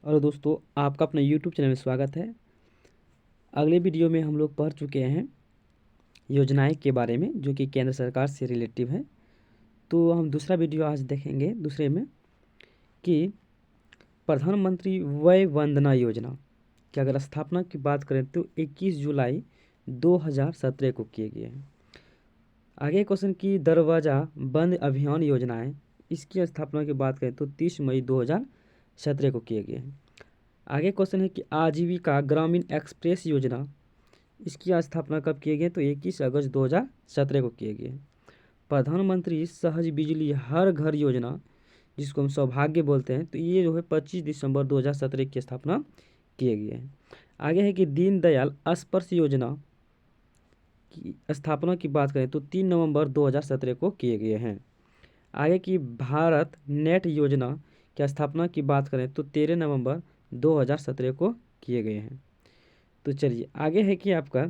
और दोस्तों, आपका अपने यूट्यूब चैनल में स्वागत है। अगले वीडियो में हम लोग पढ़ चुके हैं योजनाएं के बारे में जो कि केंद्र सरकार से रिलेटिव है। तो हम दूसरा वीडियो आज देखेंगे दूसरे में कि प्रधानमंत्री वय वंदना योजना की अगर स्थापना की बात करें तो 21 जुलाई 2017 को किए गए हैं। आगे क्वेश्चन की दरवाज़ा बंद अभियान योजनाएं, इसकी स्थापना की बात करें तो 30 मई 2017 को किए गए हैं। आगे क्वेश्चन है कि आजीविका ग्रामीण एक्सप्रेस योजना, इसकी स्थापना कब किए गए तो 21 अगस्त 2017 को किए गए। प्रधानमंत्री सहज बिजली हर घर योजना, जिसको हम सौभाग्य बोलते हैं, तो ये जो है 25 दिसंबर 2017 की स्थापना किए गए हैं। आगे है कि दीनदयाल स्पर्श योजना की स्थापना की बात करें तो 3 नवंबर 2017 को किए गए हैं। आगे की भारत नेट योजना की स्थापना की बात करें तो 13 नवंबर 2017 को किए गए हैं। तो चलिए आगे है कि आपका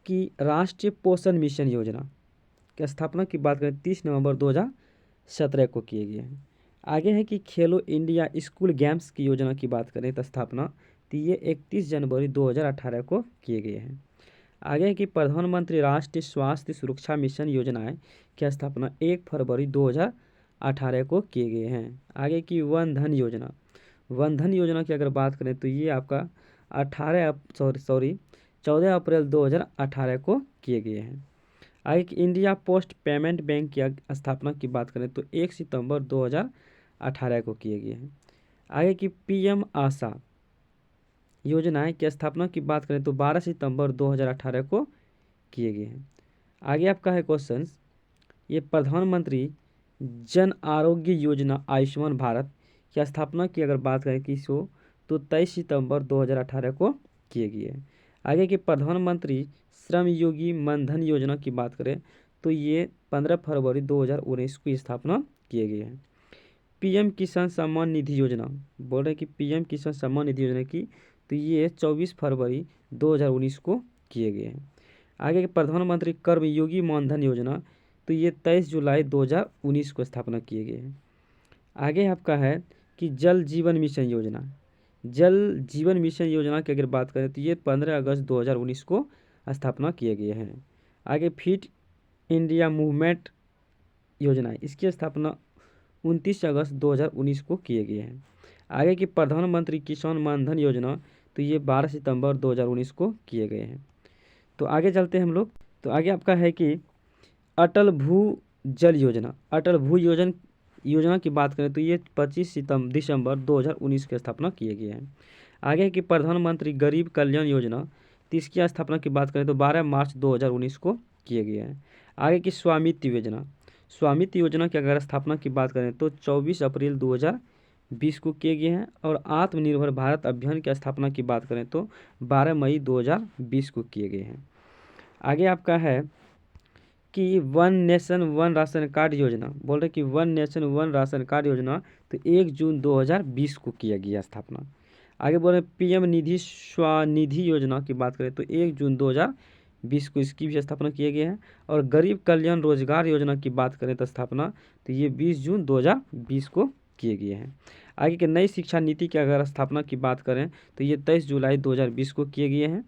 कि राष्ट्रीय पोषण मिशन योजना की स्थापना की बात करें 30 नवंबर 2017 को किए गए हैं। आगे है कि खेलो इंडिया स्कूल गेम्स की योजना की बात करें तो स्थापना तो ये 31 जनवरी 2018 को किए गए हैं। आगे है कि प्रधानमंत्री राष्ट्रीय स्वास्थ्य सुरक्षा मिशन योजनाएं की स्थापना 1 फरवरी 2018 को किए गए हैं। आगे की वन धन योजना, वन धन योजना की अगर बात करें तो ये आपका 14 अप्रैल 2018 को किए गए हैं। आगे की इंडिया पोस्ट पेमेंट बैंक की स्थापना की बात करें तो 1 सितंबर 2018 को किए गए हैं। आगे की पीएम आशा योजनाएं की स्थापना की बात करें तो 12 सितंबर 2018 को किए गए हैं। आगे आपका है क्वेश्चन, ये प्रधानमंत्री जन आरोग्य योजना आयुष्मान भारत की स्थापना की अगर बात करें किस हो तो 23 सितंबर 2018 को किए गए हैं। आगे की प्रधानमंत्री श्रम योगी मनधन योजना की बात करें तो ये 15 फरवरी 2019 को स्थापना किए गए हैं। पीएम किसान सम्मान निधि योजना, बोल रहे हैं कि पीएम किसान सम्मान निधि योजना की तो ये 24 फरवरी 2019 को किए गए हैं। आगे के प्रधानमंत्री कर्मयोगी मानधन योजना तो ये 23 जुलाई 2019 को स्थापना किए गए हैं। आगे आपका है कि जल जीवन मिशन योजना, जल जीवन मिशन योजना की अगर बात करें तो ये 15 अगस्त 2019 को स्थापना किए गए हैं। आगे फिट इंडिया मूवमेंट योजना, इसकी स्थापना 29 अगस्त 2019 को किए गए हैं। आगे की प्रधानमंत्री किसान मानधन योजना तो ये 12 सितंबर 2019 को किए गए हैं। तो आगे चलते हैं हम लोग। तो आगे आपका है कि अटल भू जल योजना, अटल भू योजना की बात करें तो ये 25 दिसंबर 2019 की स्थापना किए गए हैं। आगे की प्रधानमंत्री गरीब कल्याण योजना, तो इसकी स्थापना की बात करें तो 12 मार्च 2019 को किए गए हैं। आगे की स्वामित्व योजना, स्वामित्व योजना की अगर स्थापना की बात करें तो 24 अप्रैल 2020 को किए गए हैं। और आत्मनिर्भर भारत अभियान की स्थापना की बात करें तो 12 मई 2020 को किए गए हैं। आगे आपका है कि one nation one ration card योजना, बोल रहे कि one nation one ration card योजना तो 1 जून 2020 को किया गया स्थापना। आगे बोल रहे पीएम निधि स्वनिधि योजना की बात करें तो 1 जून 2020 को इसकी भी स्थापना किए गए हैं। और गरीब कल्याण रोजगार योजना की बात करें तो स्थापना तो ये 20 जून 2020 को किए गए हैं। आगे के नई शिक्षा नीति की अगर स्थापना की बात करें तो ये 23 जुलाई 2020 को किए गए हैं,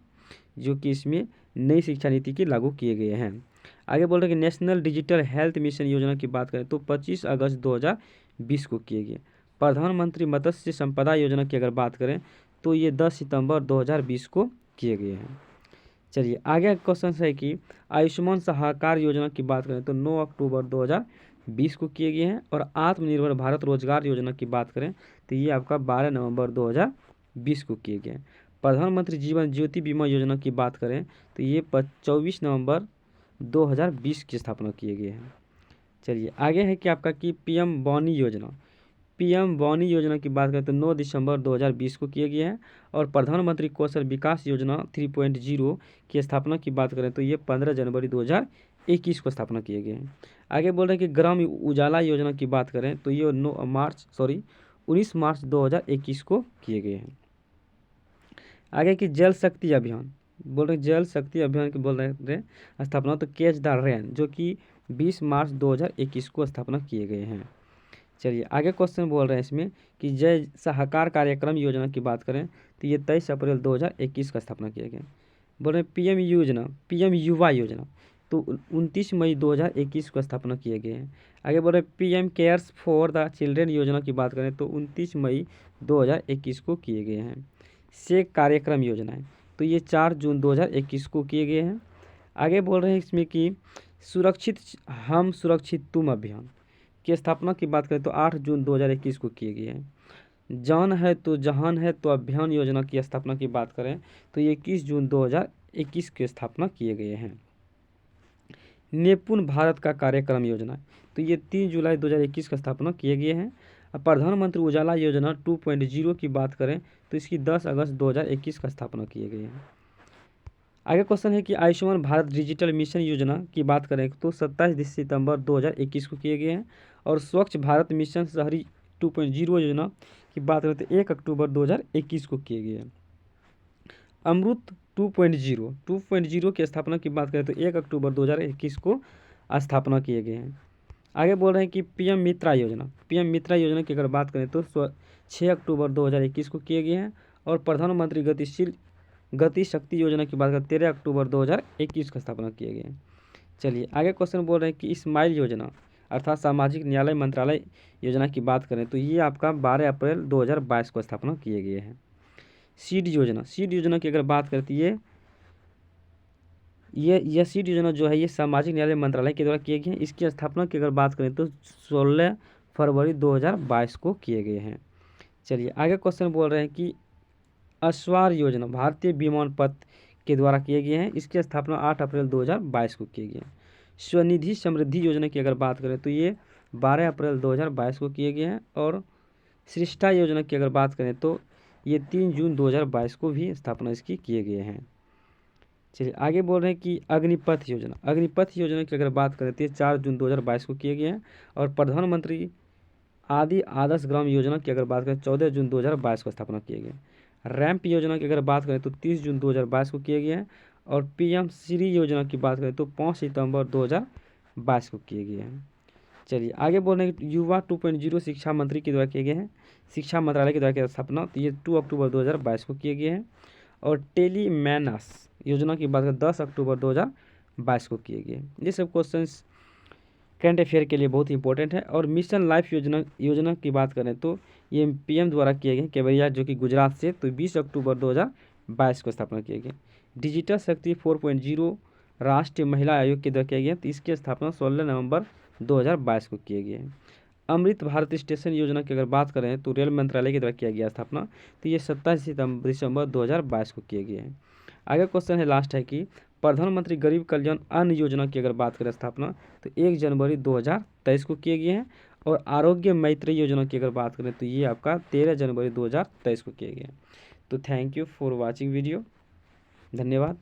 जो कि इसमें नई शिक्षा नीति के लागू किए गए हैं। आगे बोल रहे हैं कि नेशनल डिजिटल हेल्थ मिशन योजना की बात करें तो 25 अगस्त 2020 को किए गए। प्रधानमंत्री मत्स्य संपदा योजना की अगर बात करें तो ये 10 सितंबर 2020 को किए गए हैं। चलिए आगे क्वेश्चन है कि आयुष्मान सहाकार योजना की बात करें तो 9 अक्टूबर 2020 को किए गए हैं। और आत्मनिर्भर भारत रोजगार योजना की बात करें तो ये आपका 12 नवंबर 2020 को किए गए हैं। प्रधानमंत्री जीवन ज्योति बीमा योजना की बात करें तो ये 24 नवंबर 2020 की स्थापना किए गए हैं। चलिए आगे है कि आपका कि पीएम वानी योजना, पीएम वानी योजना की बात करें तो 9 दिसंबर 2020 को किए गए हैं। और प्रधानमंत्री कौशल विकास योजना 3.0 की स्थापना की बात करें तो ये 15 जनवरी 2021 को स्थापना किए गए हैं। आगे बोल रहे हैं कि ग्राम उजाला योजना की बात करें तो ये 19 मार्च 2021 को किए गए हैं। आगे की जल शक्ति अभियान, बोल रहे जल शक्ति अभियान की बोल रहे हैं स्थापना तो कैच द रेन, जो कि 20 मार्च 2021 को स्थापना किए गए हैं। चलिए आगे क्वेश्चन बोल रहे हैं इसमें कि जय सहकार कार्यक्रम योजना की बात करें तो ये 23 अप्रैल 2021 का स्थापना किया गया। बोल रहे हैं पीएम योजना, पीएम युवा योजना तो 29 मई 2021 को स्थापना किए गए हैं। आगे बोल रहे हैं PM cares for the children योजना की बात करें तो 29 मई 2021 को किए गए हैं। से कार्यक्रम योजनाएं तो ये 4 जून 2021 को किए गए हैं। आगे बोल रहे हैं इसमें कि सुरक्षित हम सुरक्षित तुम अभियान की स्थापना की बात करें तो 8 जून 2021 को किए गए हैं। जान है तो जहान है तो अभियान योजना की स्थापना की बात करें तो ये 21 जून 2021 की स्थापना किए गए हैं। निपुण भारत का कार्यक्रम योजना तो ये 3 जुलाई 2021 का स्थापना किए गए हैं। अब प्रधानमंत्री उजाला योजना 2.0 की बात करें तो इसकी 10 अगस्त 2021 का स्थापना किए गए हैं। आगे क्वेश्चन है कि आयुष्मान भारत डिजिटल मिशन योजना की बात करें तो 27 सितंबर 2021 को किए गए हैं। और स्वच्छ भारत मिशन शहरी 2.0 योजना की बात करें तो 1 अक्टूबर 2021 को किए गए हैं। अमृत 2.0 की स्थापना की बात करें तो 1 अक्टूबर 2021 को स्थापना किए गए हैं। आगे बोल रहे हैं कि पीएम मित्रा योजना की अगर बात करें तो 6 अक्टूबर 2021 को किए गए हैं। और प्रधानमंत्री गति शक्ति योजना की बात करें 13 अक्टूबर 2021 का स्थापना किए गए हैं। चलिए आगे क्वेश्चन बोल रहे हैं कि स्माइल योजना अर्थात सामाजिक न्याय मंत्रालय योजना की बात करें तो ये आपका 12 अप्रैल 2022 को स्थापना किए गए हैं। सीड योजना की अगर बात करें तो ये सीड योजना जो है ये सामाजिक न्याय मंत्रालय के द्वारा किए गए हैं। इसकी स्थापना की अगर बात करें तो 16 फरवरी 2022 को किए गए हैं। चलिए आगे क्वेश्चन बोल रहे हैं कि अश्वार योजना भारतीय विमानपथ के द्वारा किए गए हैं। इसकी स्थापना 8 अप्रैल 2022 को किए गए हैं। स्वनिधि समृद्धि योजना की अगर बात करें तो ये 12 अप्रैल 2022 को किए गए हैं। और सृष्टा योजना की अगर बात करें तो ये 3 जून 2022 को भी स्थापना इसकी किए गए हैं। चलिए आगे बोल रहे हैं कि अग्निपथ योजना की अगर बात करें तो 4 जून 2022 को किए गए हैं। और प्रधानमंत्री आदर्श ग्राम योजना की अगर बात करें 14 जून 2022 को स्थापना किए गए। रैंप योजना की अगर बात करें तो 30 जून 2022 को किए गए हैं। और पीएम श्री योजना की बात करें तो 5 सितंबर 2022 को किए गए हैं। चलिए आगे बोल रहे हैं कि युवा 2.0 शिक्षा मंत्री के द्वारा किए गए हैं। शिक्षा मंत्रालय के द्वारा की स्थापना तो ये 2 अक्टूबर 2022 को किए गए हैं। और टेलीमैनस योजना की बात करें 10 अक्टूबर 2022 को किए गए। ये सब क्वेश्चंस करंट अफेयर के लिए बहुत ही इंपॉर्टेंट है। और मिशन लाइफ योजना की बात करें तो ये पीएम द्वारा किए गए केवड़िया जो कि गुजरात से तो 20 अक्टूबर 2022 को स्थापना किए गए। डिजिटल शक्ति 4.0 राष्ट्रीय महिला आयोग के द्वारा किया गया तो इसकी स्थापना 16 नवंबर 2022 को किए गए। अमृत भारत स्टेशन योजना की अगर बात करें तो रेल मंत्रालय के द्वारा किया गया स्थापना तो ये 27 दिसंबर 2022 को किए गए हैं। आगे क्वेश्चन है लास्ट है कि प्रधानमंत्री गरीब कल्याण अन्न योजना की अगर बात करें स्थापना तो 1 जनवरी 2023 को किए गए हैं। और आरोग्य मैत्री योजना की अगर बात करें तो ये आपका 13 जनवरी 2023 को किए गए हैं। तो thank you for watching video. धन्यवाद।